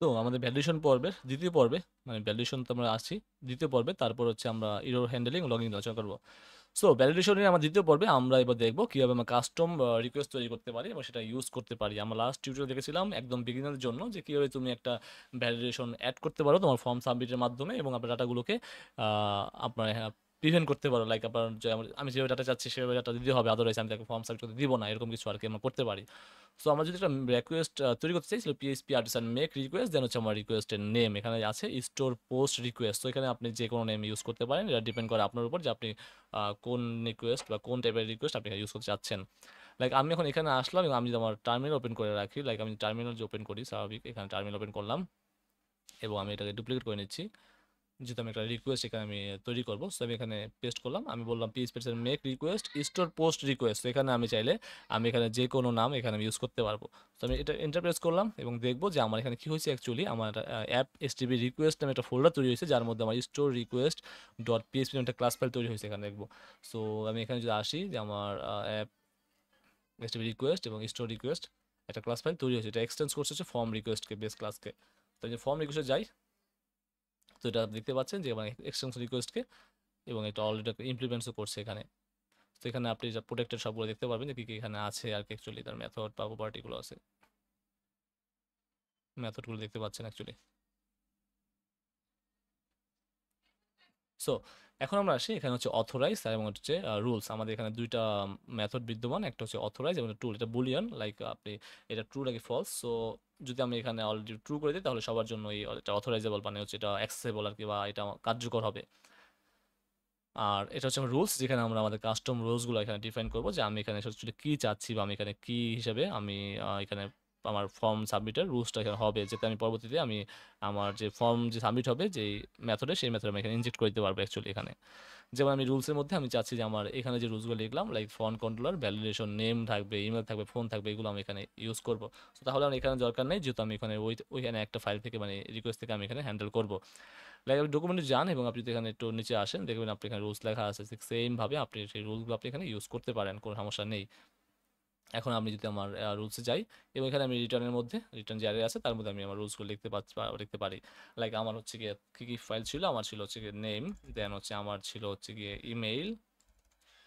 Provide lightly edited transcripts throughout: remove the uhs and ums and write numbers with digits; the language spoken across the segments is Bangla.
তো আমাদের ভ্যালিডেশন পর্বের দ্বিতীয় পর্বে, মানে ভ্যালিডেশন তো আমরা আসছি দ্বিতীয় পর্বে, তারপর হচ্ছে আমরা এরর হ্যান্ডলিং লগইন আলোচনা করবো। সো ভ্যালিডেশনের আমার দ্বিতীয় পর্বে আমরা এবার দেখবো কিভাবে আমরা কাস্টম রিকোয়েস্ট তৈরি করতে পারি এবং সেটা ইউজ করতে পারি। আমরা লাস্ট টিউটোরিয়াল দেখেছিলাম একদম বিগিনারদের জন্য যে কিভাবে তুমি একটা ভ্যালিডেশন অ্যাড করতে পারো তোমার ফর্ম সাবমিটের মাধ্যমে এবং আপনার ডাটাগুলোকে আপনার প্রিভেন্ট করতে পারো। লাইক আপনার যে আমি যেভাবে ডাটা চাচ্ছি সেভাবে ডাটা দিতে হবে, আদারওয়াইজ আমি তাকে ফর্ম সাবমিট করতে দিব না, এরকম কিছু আর কি আমরা করতে পারি। সো আমরা যদি একটা রিকোয়েস্ট তৈরি করতে চাই, ছিল পিএইচপি আর্টিসান মেক রিকোয়েস্ট, দেন হচ্ছে আমার রিকোয়েস্টের নেম এখানে আছে স্টোর পোস্ট রিকোয়েস্ট। তো এখানে আপনি যে কোনো নেম ইউজ করতে পারেন, এটা ডিপেন্ড করে আপনার উপর যে আপনি কোন রিকোয়েস্ট বা কোন টাইপের রিকোয়েস্ট আপনি ইউজ করতে চাচ্ছেন। লাইক আমি এখন এখানে আসলাম এবং আমি যদি আমার টার্মিনাল ওপেন করে রাখি, লাইক আমি টার্মিনাল যে ওপেন করি স্বাভাবিক, এখানে টার্মিনাল ওপেন করলাম এবং আমি এটাকে ডুপ্লিকেট করে নিচ্ছি, যেহেতু আমি একটা রিকোয়েস্ট এখানে আমি তৈরি করবো। সো আমি এখানে পেস্ট করলাম, আমি বললাম পিএইচপি এর make request store post request. তো এখানে আমি চাইলে আমি এখানে যে কোনো নাম এখানে আমি ইউজ করতে পারবো। তো আমি এটা এন্টারপ্রেস করলাম এবং দেখবো যে আমার এখানে কি হয়েছে অ্যাকচুয়ালি, আমার অ্যাপ এসটিবি রিকোয়েস্ট নামে একটা ফোল্ডার তৈরি হয়েছে যার মধ্যে আমার স্টোর রিকোয়েস্ট ডট পিএইচপি একটা ক্লাস ফাইল তৈরি হয়েছে এখানে দেখবো। সো আমি এখানে যদি আসি যে আমার অ্যাপ এসটিবি রিকোয়েস্ট এবং স্টোর রিকোয়েস্ট একটা ক্লাস ফাইল তৈরি হয়েছে, এটা এক্সটেন্স করছে হচ্ছে ফর্ম রিকোয়েস্টকে, বেস ক্লাসকে। তো আমি ফর্ম রিকোয়েস্টে যাই, তো এটা দেখতে পাচ্ছেন যে আমার এক্সটেন্স রিকোয়েস্টকে এবং এটা অলরেডি ইমপ্লিমেন্টসও করছে এখানে। তো এখানে আপনি যা প্রোটেক্টেড সবগুলো দেখতে পারবেন যে কী কী এখানে আছে আর কি, অ্যাকচুয়ালি তার মেথড বা প্রপার্টিগুলো আছে, মেথডগুলো দেখতে পাচ্ছেন অ্যাকচুয়ালি। সো এখন আমরা আসি, এখানে হচ্ছে অথরাইজ এবং হচ্ছে রুলস। আমাদের এখানে দুইটা মেথড বিদ্যমান, একটা হচ্ছে অথরাইজ এবং ট্রু। এটা বুলিয়ান, লাইক আপনি এটা ট্রু নাকি ফলস। সো যদি আমি এখানে অলরেডি ট্রু করে দিই তাহলে সবার জন্য এটা অথরাইজেবল, মানে হচ্ছে এটা অ্যাক্সেসেবল আর কি, বা এটা কার্যকর হবে। আর এটা হচ্ছে রুলস, যেখানে আমরা আমাদের কাস্টম রুলসগুলো এখানে ডিফাইন করবো যে আমি এখানে আসলে কী চাচ্ছি বা আমি এখানে কী হিসেবে আমি এখানে আমার ফর্ম সাবমিটের রুলসটা এখানে হবে, যাতে আমি পরবর্তীতে আমি আমার যে ফর্ম যে সাবমিট হবে যেই মেথডে, সেই মেথডে আমি এখানে ইনজেক্ট করে দিতে পারবো অ্যাকচুয়ালি এখানে। যেমন আমি রুলসের মধ্যে আমি চাচ্ছি যে আমার এখানে যে রুলসগুলো লিখলাম, like font controller, validation, name থাকবে, ইমেল থাকবে, ফোন থাকবে, এগুলো আমি এখানে ইউজ করবো। তো তাহলে আমার এখানে দরকার নেই, যেহেতু আমি এখানে ওইখানে একটা ফাইল থেকে মানে রিকোয়েস্ট থেকে আমি এখানে হ্যান্ডেল করবো। লাইক আপনি ডকুমেন্টে যান এবং আপনি যদি এখানে একটু নিচে আসেন দেখবেন আপনি এখানে রুলস লেখা আছে, ঠিক সেমভাবে আপনি সেই রুলসগুলো আপনি এখানে ইউজ করতে পারেন, কোনো সমস্যা নেই। এখন আমি যদি আমার রুলসে যাই এবং এখানে আমি রিটার্নের মধ্যে রিটার্ন যে আছে তার মধ্যে আমি আমার রুলসগুলো লিখতে পারছি বা লিখতে পারি। লাইক আমার হচ্ছে গিয়ে কী কী ফাইল ছিল, আমার ছিল হচ্ছে গিয়ে নেম, দেন হচ্ছে আমার ছিল হচ্ছে গিয়ে ইমেইল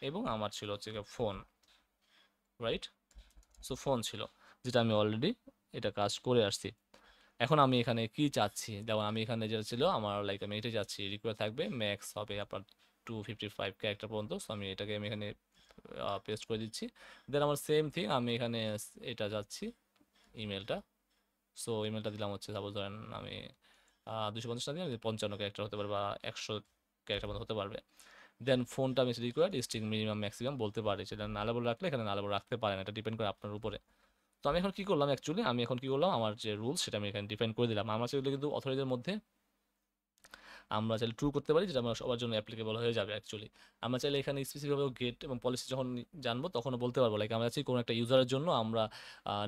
এবং আমার ছিল হচ্ছে গিয়ে ফোন, রাইট? সো ফোন ছিল, যেটা আমি অলরেডি এটা কাজ করে আসছি। এখন আমি এখানে কি চাচ্ছি, যেমন আমি এখানে যেটা ছিল আমার, লাইক আমি এটা চাচ্ছি রিকোয়ার থাকবে ম্যাক্স হবে আপনার 255 ক্যারেক্টার পর্যন্ত। সো আমি এটাকে আমি এখানে পেস্ট করে দিচ্ছি। দেন আমার সেম থিং আমি এখানে এটা যাচ্ছি ইমেলটা। সো ইমেলটা দিলাম হচ্ছে সাপোজ ধরেন আমি 250 না দিলাম, 55 ক্যারেক্টার হতে পারবে বা 100 ক্যারেক্টার মতো হতে পারবে। দেন ফোনটা আমি রিকোয়ার্ড স্ট্রিং মিনিমাম ম্যাক্সিমাম বলতে পারি, সেটা নালেবল রাখলে এখানে নালেবল রাখতে পারেন, এটা ডিপেন্ড করে আপনার উপরে। তো আমি এখন কি করলাম অ্যাকচুয়ালি, আমি এখন কি করলাম, আমার যে রুলস সেটা আমি এখানে ডিফাইন করে দিলাম। আমার সেগুলো কিন্তু অথরাইজের মধ্যে আমরা চাইলে ট্রু করতে পারি, যেটা আমরা সবার জন্য অ্যাপ্লিকেবল হয়ে যাবে অ্যাকচুয়ালি। আমরা চাইলে এখানে স্পেসিফিকভাবে গেট এবং পলিসি যখন জানবো তখনও বলতে পারবো, লাইক আমরা চাচ্ছি কোনো একটা ইউজারের জন্য আমরা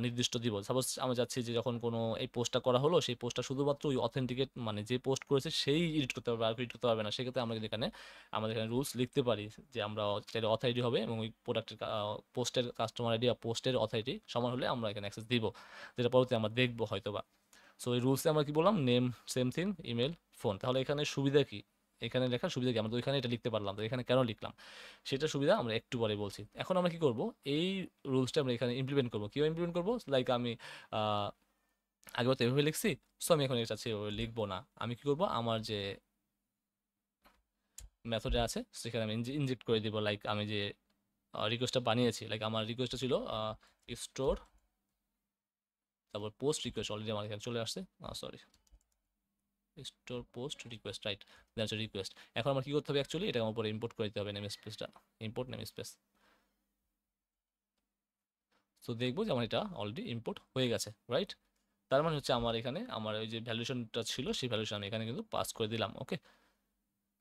নির্দিষ্ট দিব। সাপোজ আমরা চাচ্ছি যে যখন কোনো এই পোস্টটা করা হলো, সেই পোস্টটা শুধুমাত্র ওই অথেন্টিকেট মানে যে পোস্ট করেছে সেই এডিট করতে পারবে, আর এডিট করতে পারবে না। সেক্ষেত্রে আমরা কিন্তু এখানে আমাদের এখানে রুলস লিখতে পারি যে আমরা চাইলে অথরিটি হবে এবং ওই প্রোডাক্টের পোস্টের কাস্টমার আইডি বা পোস্টের অথরিটি সমান হলে আমরা এখানে অ্যাক্সেস দিব, যেটা পরবর্তী আমরা দেখবো হয়তো বা। সো এই রুলসে আমরা কি বললাম, name same thing, email, phone. তাহলে এখানে সুবিধা কি, এখানে লেখার সুবিধা কি, আমরা তো এখানে এটা লিখতে পারলাম, তো এখানে কেন লিখলাম সেটা সুবিধা আমরা একটু পরে বলছি। এখন আমরা কি করব, এই রুলসটা আমরা এখানে ইমপ্লিমেন্ট করবো। কীভাবে ইমপ্লিমেন্ট করবো, লাইক আমি আগেও তো এভাবে লিখছি, সো আমি এখন এটা চাচ্ছি এভাবে লিখবো না। আমি কি করবো, আমার যে মেথডে আছে সেখানে আমি ইনজেক্ট করে দিব, লাইক আমি যে রিকোয়েস্টটা বানিয়েছি, লাইক আমার রিকোয়েস্টটা ছিল স্টোর, তারপর পোস্ট রিকোয়েস্ট অলরেডি আমার এখানে চলে আসছে, sorry store post request, right, that's request. এখন আমার কি করতে হবে অ্যাকচুয়ালি, এটা আমার উপরে ইম্পোর্ট করে দিতে হবে নেম স্পেসটা, ইম্পোর্ট নেম স্পেস। তো দেখবো যে আমার এটা অলরেডি ইম্পোর্ট হয়ে গেছে, রাইট? তার মানে হচ্ছে আমার এখানে আমার ওই যে ভ্যালুয়েশনটা ছিল সেই ভ্যালুয়েশন আমি এখানে কিন্তু পাস করে দিলাম, ওকে।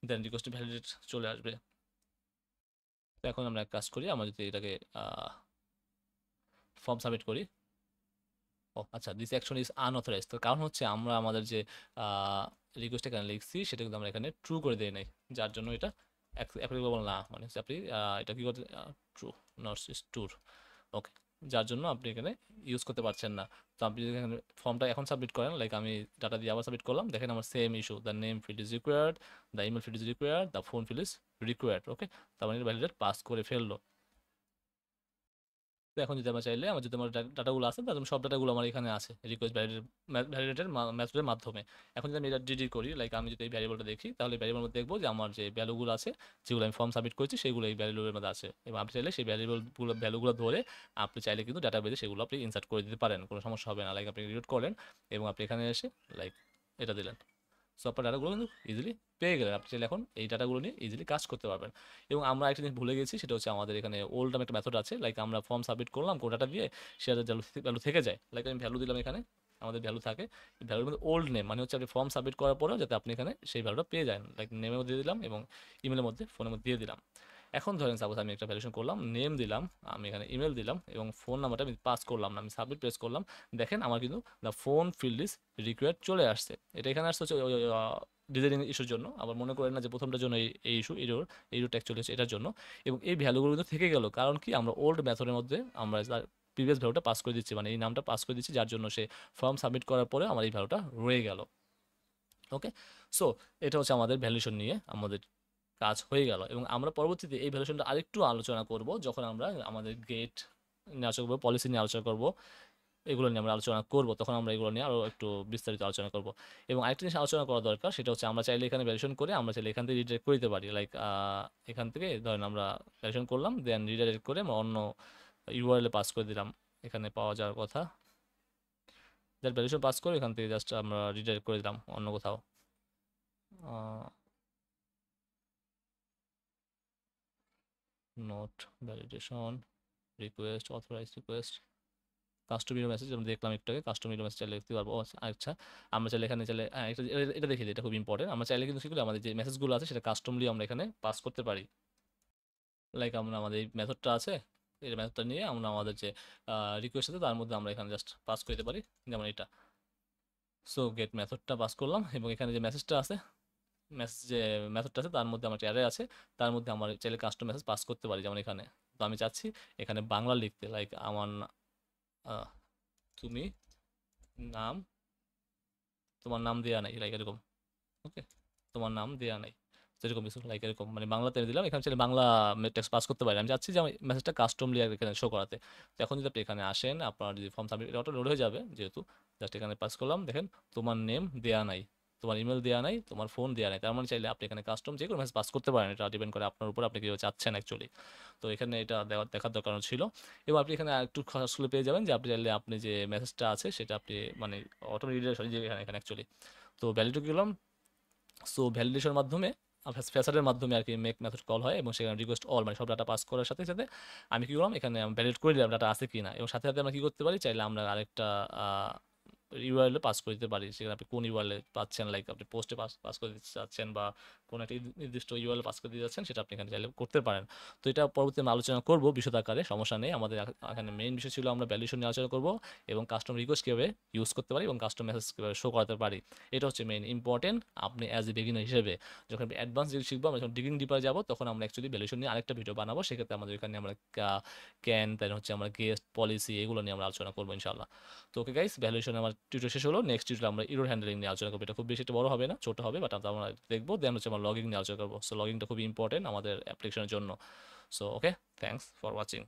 দেন রিকোয়েস্ট ভ্যালিডেট চলে আসবে। তো এখন আমরা এক কাজ করি, আমরা যদি এটাকে ফর্ম সাবমিট করি, ও আচ্ছা, দিস অ্যাকশন ইজ আনঅথরাইজ। তার কারণ হচ্ছে আমরা আমাদের যে রিকোয়েস্ট এখানে লিখছি সেটা কিন্তু আমরা এখানে ট্রু করে দিই নাই, যার জন্য এটা অ্যাপ্লিকেবল না, মানে হচ্ছে আপনি এটা কি করতে, ট্রু নট ইজ ট্রু, ওকে। যার জন্য আপনি এখানে ইউজ করতে পারছেন না। তো আপনি যদি এখানে ফর্মটা এখন সাবমিট করেন, লাইক আমি ডাটা দিয়ে আবার সাবমিট করলাম, দেখেন আমার same issue, the name field is required, the email field is required, the phone field is required. Okay, তার মানে ভ্যালিডেট পাস করে ফেললো। তো এখন যদি আমরা চাইলে আমার যদি আমার ডাটাগুলো আছে, তাহলে সব ডাটাগুলো আমার এখানে আছে রিকোয়েস্ট ভ্যালিডেটের মেথডের মাধ্যমে। এখন যদি আমি এটা ডিলিট করি, লাইক আমি যদি এই ভ্যারিয়েবলটা দেখি, তাহলে ভ্যারিয়েবল মধ্যে দেখবো যে আমার যে ভ্যালুগুলো আছে, যেগুলো আমি ফর্ম সাবমিট করেছি, সেগুলো এই ভ্যালুগুলোর মধ্যে আছে। এবং আপনি চাইলে সেই ভ্যালুগুলো ধরে আপনি চাইলে কিন্তু ডাটাবেজে সেগুলো আপনি ইনসার্ট করে দিতে পারেন, কোনো সমস্যা হবে না। লাইক আপনি রিড করলেন এবং আপনি এখানে এসে লাইক এটা দিলেন, সো আপনার ডাটাগুলো কিন্তু ইজিলি পেয়ে গেলেন। আপনি চাইলে এখন এই ডাটাগুলো নিয়ে ইজিলি কাজ করতে পারবেন। এবং আমরা একটা জিনিস ভুলে গেছি, সেটা হচ্ছে আমাদের এখানে ওল্ড নামে একটা মেথড আছে, লাইক আমরা ফর্ম সাবমিট করলাম কোন ডাটা দিয়ে, সেটা ভ্যালু থেকে যায়। লাইক আমি ভ্যালু দিলাম, এখানে আমাদের ভ্যালু থাকে, ভ্যালুর মধ্যে ওল্ড নেম মানে হচ্ছে আপনি ফর্ম সাবমিট করার পরেও যাতে আপনি এখানে সেই ভ্যালুটা পেয়ে যান। লাইক নেমেও দিয়ে দিলাম এবং ইমেলের মধ্যে ফোনের মধ্যে দিয়ে দিলাম। এখন ধরেন সাপোজ আমি একটা ভ্যালুয়েশন করলাম, নেম দিলাম, আমি এখানে ইমেল দিলাম এবং ফোন নাম্বারটা আমি পাস করলাম না, আমি সাবমিট প্রেস করলাম। দেখেন আমার কিন্তু the phone field is required চলে আসছে। এটা এখানে আসছে হচ্ছে ডিজাইনিং ইস্যুর জন্য। আবার মনে করেন না যে প্রথমটার জন্য এই ইস্যু, এরর ট্যাগ চলে এসেছে এটার জন্য। এবং এই ভ্যালুগুলো কিন্তু থেকে গেল, কারণ কি আমরা ওল্ড মেথডের মধ্যে আমরা তার প্রিভিয়াস ভ্যালুটা পাস করে দিচ্ছি, মানে এই নামটা পাস করে দিচ্ছি, যার জন্য সে ফর্ম সাবমিট করার পরে আমার এই ভ্যালুটা রয়ে গেল। ওকে, সো এটা হচ্ছে আমাদের ভ্যালুয়েশন নিয়ে আমাদের কাজ হয়ে গেল। এবং আমরা পরবর্তীতে এই ভ্যালুয়েশনটা আরেকটু আলোচনা করব যখন আমরা আমাদের গেট নিয়ে আলোচনা করবো, পলিসি নিয়ে আলোচনা করব, এগুলো নিয়ে আমরা আলোচনা করব, তখন আমরা এগুলো নিয়ে আরও একটু বিস্তারিত আলোচনা করব। এবং আরেকটা জিনিস আলোচনা করা দরকার, সেটা হচ্ছে আমরা চাইলে এখানে ভ্যালিডেশন করে আমরা চাইলে এখান থেকে রিডাইরেক্ট করে দিতে পারি। লাইক এখান থেকে ধরেন আমরা ভ্যালিডেশন করলাম, দেন রিডাইরেক্ট করে আমরা অন্য ইউআরএলে পাস করে দিলাম, এখানে পাওয়া যাওয়ার কথা, দেন ভ্যালিডেশন পাস করে এখান থেকে জাস্ট আমরা রিডাইরেক্ট করে দিলাম অন্য কোথাও। Note validation request, authorize request, custom your message আমরা দেখলাম একটু আগে, কাস্টম ইউর মেসেজ চাইলে লিখতে পারবো। আচ্ছা, আমরা চাইলে এখানে চাইলে এটা দেখে দিই, এটা খুব ইম্পর্টেন্ট। আমরা চাইলে কিন্তু সেগুলো আমাদের যে মেসেজগুলো আছে সেটা কাস্টমলি আমরা এখানে পাস করতে পারি। লাইক আমরা আমাদের এই মেথডটা আছে, এই মেথডটা নিয়ে আমরা আমাদের যে রিকোয়েস্ট আছে তার মধ্যে আমরা এখানে জাস্ট পাস করতে পারি, যেমন এটা। সো গেট মেথডটা পাস করলাম এবং এখানে যে মেসেজটা আছে, যে মেথডটা আছে তার মধ্যে আমার অ্যারে আছে, তার মধ্যে আমার চাইলে কাস্টম মেসেজ পাস করতে পারি, যেমন এখানে। তো আমি চাচ্ছি এখানে বাংলা লিখতে, লাইক আমার তুমি নাম, তোমার নাম দেওয়া নাই, লাইক এরকম। ওকে, তোমার নাম দেওয়া নাই, সেরকম কিছু লাইক এরকম, মানে বাংলাতে আমি দিলাম, এখানে চাইলে বাংলা টেক্সট পাস করতে পারি। আমি চাচ্ছি যে আমি মেসেজটা কাস্টমলি এখানে শো করাতে। তো এখন যদি আপনি এখানে আসেন, আপনার যদি ফর্ম সাবমিট, এটা অটো লোড হয়ে যাবে যেহেতু, জাস্ট এখানে পাস করলাম, দেখেন তোমার নেম দেওয়া নাই, তোমার ইমেল দেওয়া নাই, তোমার ফোন দেওয়া নাই। তার মানে চাইলে আপনি এখানে কাস্টম যে কোনো মেসেজ পাস করতে পারেন, এটা ডিপেন্ড করে আপনার উপর, আপনি কীভাবে চাচ্ছেন অ্যাকচুয়ালি। তো এখানে এটা দেখার দরকার ছিল। এবং আপনি এখানে একটু খরচগুলো পেয়ে যাবেন যে আপনি চাইলে আপনি যে মেসেজটা আছে সেটা আপনি মানে অটোমেটিক যে এখানে এখানে অ্যাকচুয়ালি। তো ভ্যালিডেট গেলাম, সো ভ্যালিডেশনের মাধ্যমে ফেসারের মাধ্যমে আর কি মেক মেথড কল হয় এবং সেখানে রিকোয়েস্ট অল মানে সব ডাটা পাস করার সাথে সাথে আমি কি করলাম, এখানে ভ্যালিডেট করে দিলাম ডাটা আছে কি না। এবং সাথে সাথে আমরা কি করতে পারি, চাইলে আমরা আরেকটা ইউআরএলে পাস করে দিতে পারি, সেখানে আপনি কোন ইউআরএলে পাচ্ছেন, লাইক আপনি পোস্টে পাস করে দিতে চাচ্ছেন বা কোনো একটা নির্দিষ্ট ইউআরএল পাস করে দিতে যাচ্ছেন, সেটা আপনি এখানে চাইলে করতে পারেন। তো এটা পরবর্তী আমরা আলোচনা করবো বিশদ আকারে, সমস্যা নেই। আমাদের এখানে মেইন বিষয় ছিল আমরা ভ্যালিডেশন নিয়ে আলোচনা করবো এবং কাস্টম রিকোয়েস্ট কীভাবে ইউজ করতে পারি এবং কাস্টম মেসেজ কীভাবে শো করাতে পারি। এটা হচ্ছে মেইন ইম্পর্টেন্ট। আপনি অ্যাজ এ বিগিনার হিসেবে যখন অ্যাডভান্স জিনিস শিখবো, আমরা যখন ডিগিং ডিপার যাবো, তখন আমরা অ্যাকচুয়ালি ভ্যালিডেশন নিয়ে আরেকটা ভিডিও বানাবো, সেক্ষেত্রে আমাদের এখানে আমরা ক্যান, তাই হচ্ছে আমরা গেস্ট পলিসি, এগুলো নিয়ে আমরা আলোচনা করবো ইনশাল্লাহ। তো ওকে গাইস, ভ্যালুয়েশন আমার টিউটোরিয়াল শেষ হলো। নেক্সট টিউটোরিয়াল আমরা এরর হ্যান্ডলিং নিয়ে আলোচনা করবো। এটা খুব বেশি একটা বড় হবে না, ছোট হবে, বাট আমরা দেখবো। দেন হচ্ছে আমরা লগিং নিয়ে আলোচনা করবো। সো লগিংটা খুবই ইম্পর্টেন্ট আমাদের অ্যাপ্লিকেশনের জন্য। So okay, thanks for watching.